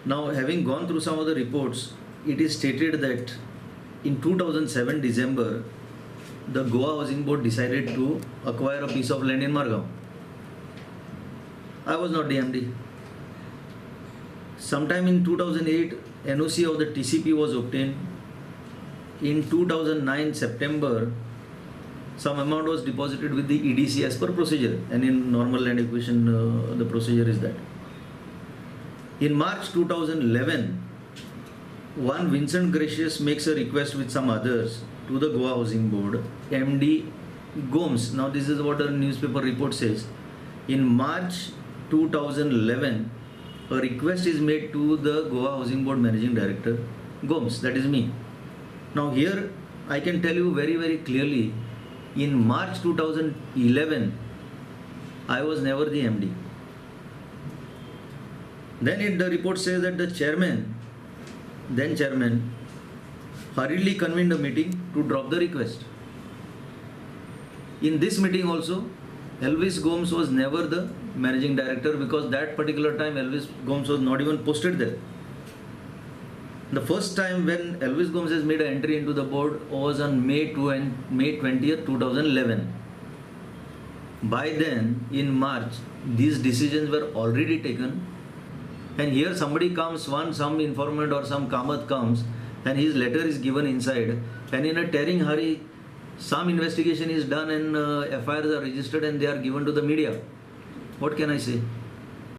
Now, having gone through some of the reports, it is stated that in 2007 December, the Goa Housing Board decided to acquire a piece of land in Margao. I was not the MD. Sometime in 2008, NOC of the TCP was obtained. In 2009 September, some amount was deposited with the EDC as per procedure, and in normal land acquisition the procedure is that. In March 2011, one Vincent Gracious makes a request with some others to the Goa Housing Board. MD Gomes, now this is what a newspaper report says. In March 2011, a request is made to the Goa Housing Board Managing Director, Gomes, that is me. Now here I can tell you very, very clearly, in March 2011, I was never the MD. Then the report says that the then chairman, hurriedly convened a meeting to drop the request. In this meeting also, Elvis Gomes was never the managing director, because that particular time Elvis Gomes was not even posted there. The first time when Elvis Gomes has made an entry into the board was on May 20th, 2011. By then, in March, these decisions were already taken, and here somebody comes, some informant or some Kamath comes, and his letter is given inside, and in a tearing hurry, some investigation is done and FIRs are registered and they are given to the media. What can I say?